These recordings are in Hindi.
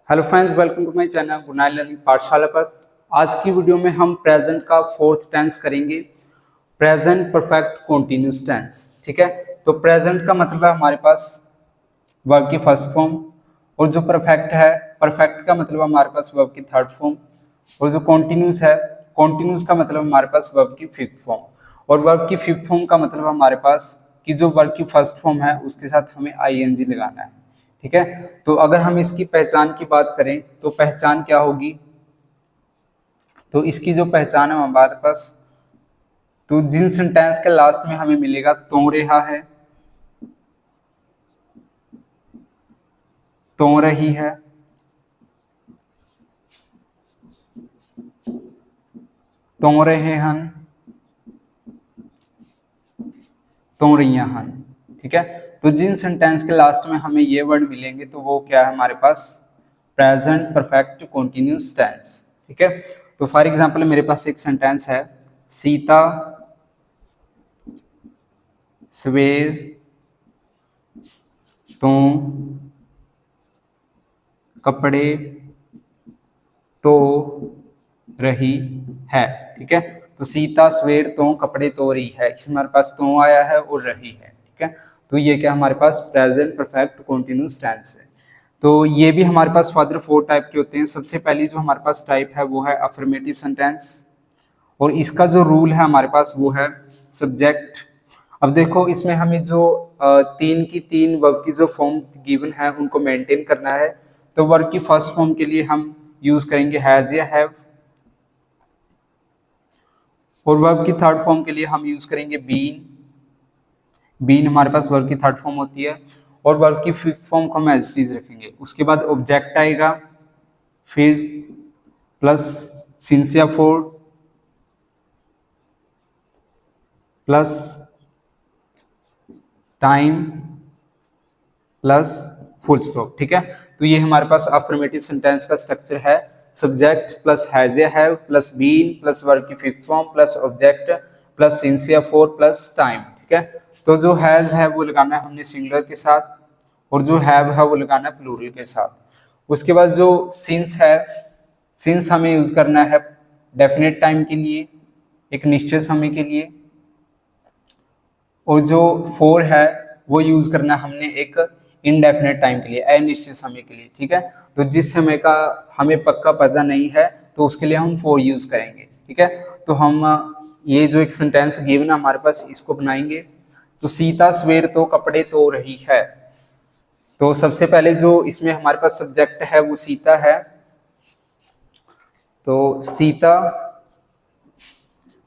Hello friends, welcome to my channel गुनाई लर्निंग पाठशाला पर। आज की वीडियो में हम प्रेजेंट का फोर्थ टेंस करेंगे, प्रेजेंट परफेक्ट कंटीन्यूअस टेंस। ठीक है, तो प्रेजेंट का मतलब है हमारे पास वर्ब की फर्स्ट फॉर्म, और जो परफेक्ट है, परफेक्ट का मतलब हमारे पास वर्ब की थर्ड फॉर्म, और जो कॉन्टिन्यूस है, कॉन्टिन्यूस का मतलब हमारे पास वर्ब की फिफ्थ फॉर्म। और वर्ब की फिफ्थ फॉर्म का मतलब हमारे पास कि जो वर्ब की फर्स्ट फॉर्म है उसके साथ हमें आईएनजी लगाना है। ठीक है, तो अगर हम इसकी पहचान की बात करें तो पहचान क्या होगी, तो इसकी जो पहचान है हमारे पास, तो जिन सेंटेंस के लास्ट में हमें मिलेगा तो रहा है, तो रही है, तो रहे हन, तो रहिया हन। ठीक है, तो जिन सेंटेंस के लास्ट में हमें ये वर्ड मिलेंगे तो वो क्या है हमारे पास, प्रेजेंट परफेक्ट कंटीन्यूअस टेंस। ठीक है, तो फॉर एग्जांपल मेरे पास एक सेंटेंस है, सीता सवेर तो कपड़े तो रही है। ठीक है, तो सीता सवेर तो कपड़े तो रही है, इसमें हमारे पास तो आया है और रही है। ठीक है, तो ये क्या हमारे पास प्रेजेंट परफेक्ट कंटीन्यूअस टेंस है। तो ये भी हमारे पास फर्दर 4 टाइप के होते हैं। सबसे पहली जो हमारे पास टाइप है वो है अफर्मेटिव सेंटेंस, और इसका जो रूल है हमारे पास वो है सब्जेक्ट। अब देखो, इसमें हमें जो तीन की तीन वर्ब की जो फॉर्म गिवन है उनको मेंटेन करना है। तो वर्ब की फर्स्ट फॉर्म के लिए हम यूज करेंगे हैज या हैव, और वर्ब की थर्ड फॉर्म के लिए हम यूज करेंगे बीन। बीन हमारे पास वर्ब की थर्ड फॉर्म होती है, और वर्ब की फिफ्थ फॉर्म को हम एज इट इज रखेंगे। उसके बाद ऑब्जेक्ट आएगा, फिर प्लस सिंस या for, plus time, plus full stop. ठीक है, तो ये हमारे पास अफर्मेटिव सेंटेंस का स्ट्रक्चर है, सब्जेक्ट प्लस हैज या have plus been plus verb की fifth form plus object plus since या फोर प्लस टाइम। ठीक है, तो जो हैज है वो लगाना है हमने सिंगुलर के साथ, और जो हैव है वो लगाना है प्लूरल के साथ। उसके बाद जो सिंस है, सिंस हमें यूज करना है डेफिनेट टाइम के लिए, एक निश्चित समय के लिए, और जो फोर है वो यूज करना हमने एक इनडेफिनेट टाइम के लिए, अनिश्चित समय के लिए। ठीक है, तो जिस समय का हमें पक्का पता नहीं है तो उसके लिए हम फोर यूज करेंगे। ठीक है, तो हम ये जो एक सेंटेंस गिवन है हमारे पास इसको बनाएंगे। तो सीता सवेर तो कपड़े तो रही है, तो सबसे पहले जो इसमें हमारे पास सब्जेक्ट है वो सीता है, तो सीता।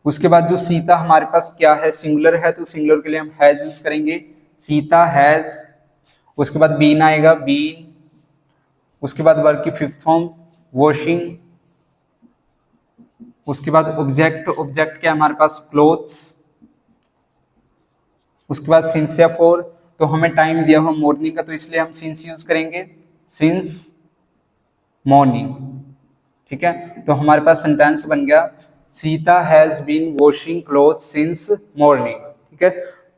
उसके बाद जो सीता हमारे पास क्या है, सिंगुलर है, तो सिंगुलर के लिए हम हैज यूज करेंगे, सीता हैज। उसके बाद बीन आएगा, बीन। उसके बाद वर्ब की फिफ्थ फॉर्म वॉशिंग। उसके बाद ऑब्जेक्ट, ऑब्जेक्ट क्या हमारे पास, क्लोथ्स। उसके बाद सिंस या फोर, तो हमें टाइम दिया हुआ मॉर्निंग का, तो इसलिए हम सिंस यूज करेंगे, सिंस मॉर्निंग। ठीक है, तो हमारे पास सेंटेंस बन गया, Sita has been washing cloth since morning. ठीक है,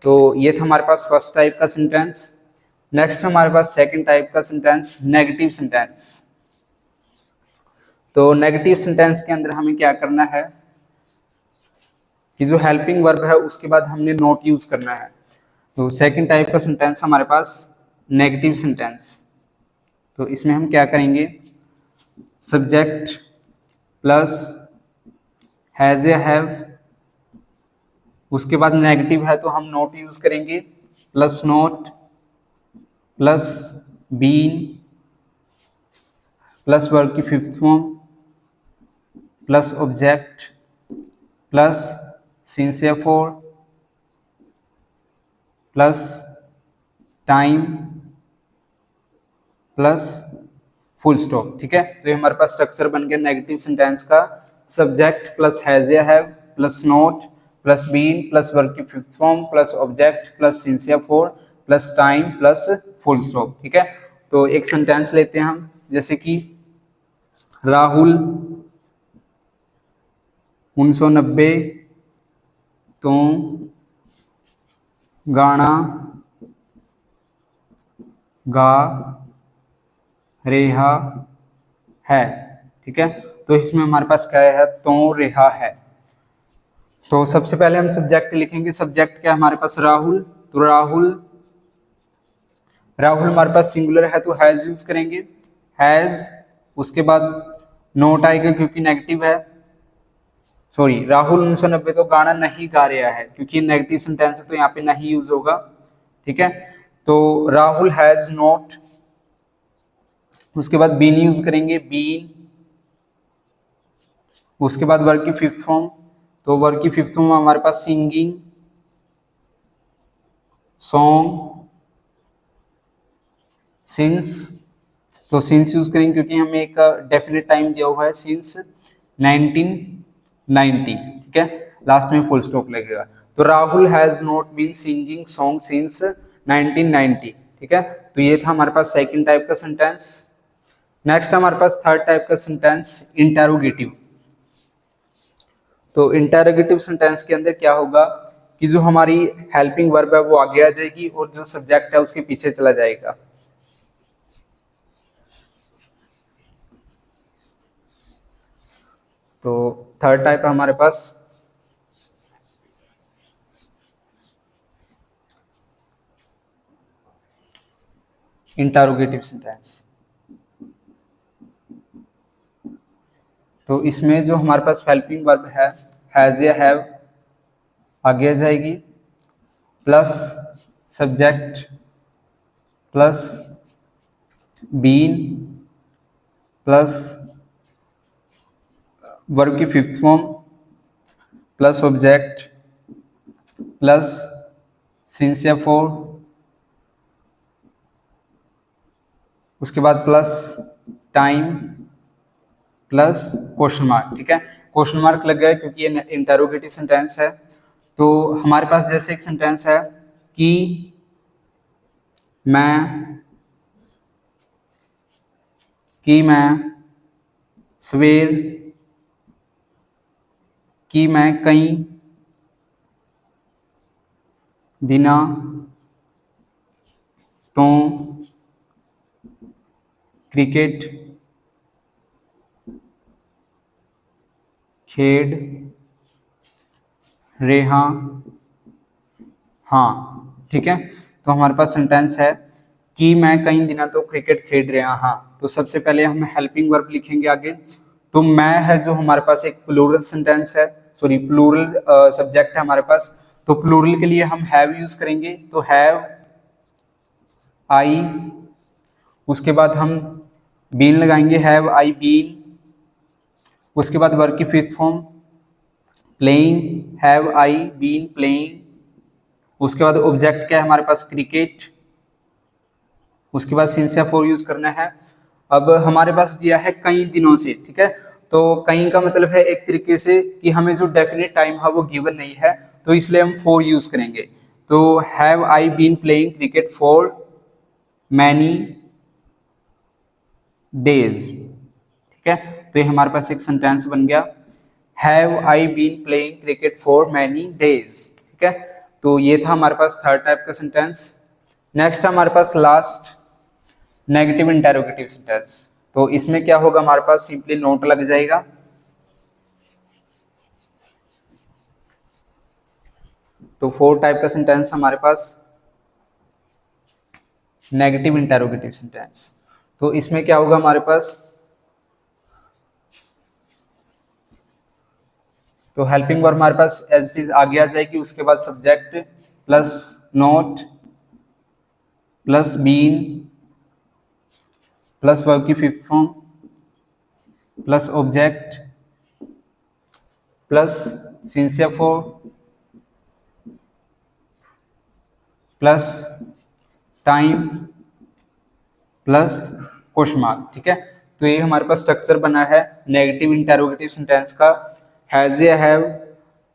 तो ये था हमारे पास फर्स्ट टाइप का सेंटेंस। नेक्स्ट हमारे पास सेकंड टाइप का सेंटेंस, नेगेटिव सेंटेंस। तो नेगेटिव सेंटेंस के अंदर हमें क्या करना है कि जो हेल्पिंग वर्ब है उसके बाद हमने नॉट यूज करना है। तो सेकंड टाइप का सेंटेंस हमारे पास नेगेटिव सेंटेंस। तो इसमें हम क्या करेंगे, सब्जेक्ट प्लस हैज या हैव, उसके बाद नेगेटिव है तो हम नॉट यूज करेंगे, plus not plus been plus verb की fifth form plus object plus since या for plus time plus full stop. ठीक है, तो ये हमारे पास स्ट्रक्चर बन गया नेगेटिव सेंटेंस का, सब्जेक्ट प्लस हैज या have plus not plus been plus verb की fifth form plus object plus since या for plus time plus full stop. ठीक है, तो एक सेंटेंस लेते हैं हम, जैसे कि राहुल 1990 तो गाना गा रेहा है, ठीक है। तो इसमें हमारे पास क्या है, तो रहा है। तो सबसे पहले हम सब्जेक्ट लिखेंगे। सब्जेक्ट क्या है हमारे पास, राहुल। तो राहुल, राहुल हमारे पास सिंगुलर है तो हैज यूज करेंगे, हैज। उसके बाद नोट आएगा क्योंकि नेगेटिव है, सॉरी राहुल 1990 तो गाना नहीं गा रहा है क्योंकि नेगेटिव सेंटेंस है तो यहाँ पे नहीं यूज होगा, ठीक है। तो राहुल हैज नॉट, उसके बाद बीन यूज करेंगे, बीन। उसके बाद वर्ब की फिफ्थ फॉर्म, तो वर्ब की फिफ्थ फॉर्म हमारे पास सिंगिंग, सॉन्ग, सिंस। तो सिंस यूज करेंगे क्योंकि हमें एक डेफिनेट टाइम दिया हुआ है, सिंस 1990, ठीक है। लास्ट में फुल स्टॉप लगेगा। तो Rahul has not been singing song since 1990, ठीक है। तो ये था हमारे पास सेकंड टाइप का सेंटेंस। नेक्स्ट हमारे पास थर्ड टाइप का सेंटेंस, इंटेरोगेटिव। तो इंटेरोगेटिव सेंटेंस के अंदर क्या होगा कि जो हमारी हेल्पिंग वर्ब है वो आगे आ जाएगी और जो सब्जेक्ट है उसके पीछे चला जाएगा। तो थर्ड टाइप है हमारे पास इंटेरोगेटिव सेंटेंस। तो इसमें जो हमारे पास हेल्पिंग वर्ब है, हैज या हैव आगे आ जाएगी, plus subject, plus been, plus verb की fifth form, plus object, plus since या फोर, उसके बाद plus time, plus question mark, ठीक है। क्वेश्चन मार्क लग गया क्योंकि ये इंटेरोगेटिव सेंटेंस है। तो हमारे पास जैसे एक सेंटेंस है कि मैं सवेर, कि मैं कई दिना तो क्रिकेट खेड रेहा हाँ, ठीक है। तो हमारे पास सेंटेंस है कि मैं कई दिनों तो क्रिकेट खेल रहा हाँ। तो सबसे पहले हम हेल्पिंग वर्ब लिखेंगे आगे। तो मैं है जो हमारे पास एक प्लूरल सेंटेंस है, सॉरी प्लूरल सब्जेक्ट है हमारे पास। तो प्लूरल के लिए हम हैव यूज करेंगे, तो हैव आई। उसके बाद हम बीन लगाएंगे, हैव आई बीन। उसके बाद वर्ब की fifth form playing, have I been playing. उसके बाद ऑब्जेक्ट क्या है हमारे पास, क्रिकेट। उसके बाद सिंस या फॉर यूज करना है। अब हमारे पास दिया है कई दिनों से, ठीक है। तो कई का मतलब है एक तरीके से कि हमें जो डेफिनेट टाइम है वो गिवन नहीं है, तो इसलिए हम फॉर यूज करेंगे। तो have I been playing cricket for many days, ठीक है। तो ये हमारे पास एक सेंटेंस बन गया, have I been playing cricket for many days, ठीक है। तो ये था हमारे पास थर्ड टाइप का सेंटेंस। नेक्स्ट हमारे पास लास्ट नेगेटिव इंटेरोगेटिव सेंटेंस। तो इसमें क्या होगा हमारे पास, सिंपली नोट लग जाएगा। तो फोर टाइप का सेंटेंस हमारे पास नेगेटिव इंटेरोगेटिव सेंटेंस। तो इसमें क्या होगा हमारे पास, तो हेल्पिंग वर्ब हमारे पास एज इट इज आगे आ जाएगी। उसके बाद subject plus not plus been plus verb की fifth form plus object plus since या for plus time plus question mark, ठीक है। तो ये हमारे पास स्ट्रक्चर बना है नेगेटिव इंटेरोगेटिव सेंटेंस का, हैज या have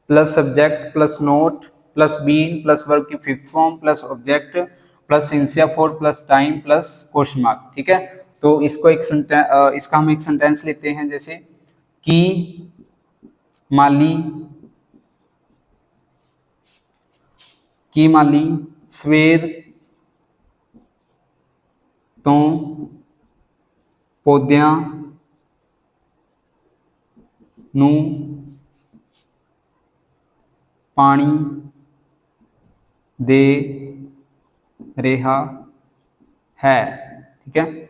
plus subject plus not plus been plus verb की fifth form plus object plus since या for plus time plus question mark, ठीक है। तो इसको एक इसका हम एक सेंटेंस लेते हैं, जैसे कि माली, की माली सवेर तो पौधियां नू पानी दे रहा है। ठीक है,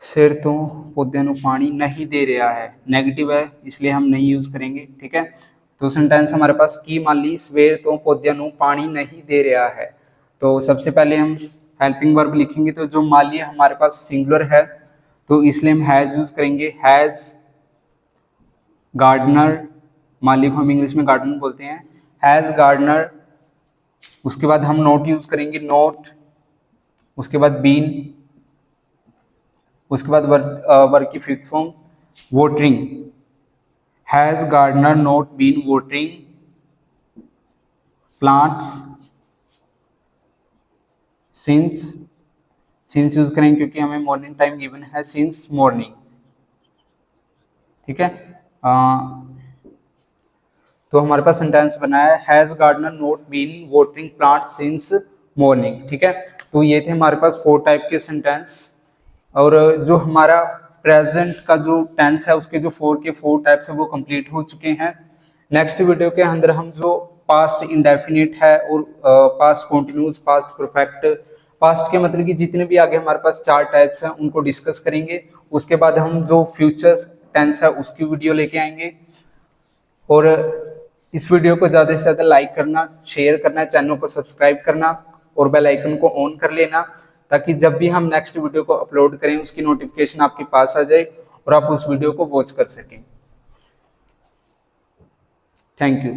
सिर तो पौधे नू पानी नहीं दे रहा है, नेगेटिव है इसलिए हम नहीं यूज करेंगे। ठीक है, तो सेंटेंस हमारे पास की माली सवेर तो पौधे नू पानी नहीं दे रहा है। तो सबसे पहले हम हेल्पिंग वर्ब लिखेंगे, तो जो माली हमारे पास सिंगुलर है तो इसलिए हम हैज यूज करेंगे। हैज गार्डनर, माली को हम इंग्लिश में गार्डनर बोलते हैं, हैज गार्डनर। उसके बाद हम नोट यूज करेंगे, नोट। उसके बाद बीन, उसके बाद वर्ब की fifth form watering. Has gardener not been watering plants since use करेंगे क्योंकि हमें मॉर्निंग टाइम गिवन है, सिंस मॉर्निंग। ठीक है, तो हमारे पास सेंटेंस बना है has gardener not been watering plant since morning. ठीक है, तो ये थे हमारे पास 4 टाइप के सेंटेंस। और जो हमारा प्रेजेंट का जो टेंस है उसके जो 4 के 4 टाइप्स है वो कंप्लीट हो चुके हैं। नेक्स्ट वीडियो के अंदर हम जो पास्ट इंडेफिनिट है और past continuous, past perfect, past के मतलब कि जितने भी आगे हमारे पास 4 टाइप्स हैं उनको डिस्कस करेंगे। उसके बाद हम जो फ्यूचर टेंस है उसकी वीडियो लेके आएंगे। और इस वीडियो को ज़्यादा से ज़्यादा लाइक करना, शेयर करना, चैनल को सब्सक्राइब करना और बेल आइकन को ऑन कर लेना, ताकि जब भी हम नेक्स्ट वीडियो को अपलोड करें उसकी नोटिफिकेशन आपके पास आ जाए और आप उस वीडियो को वॉच कर सकें। Thank you.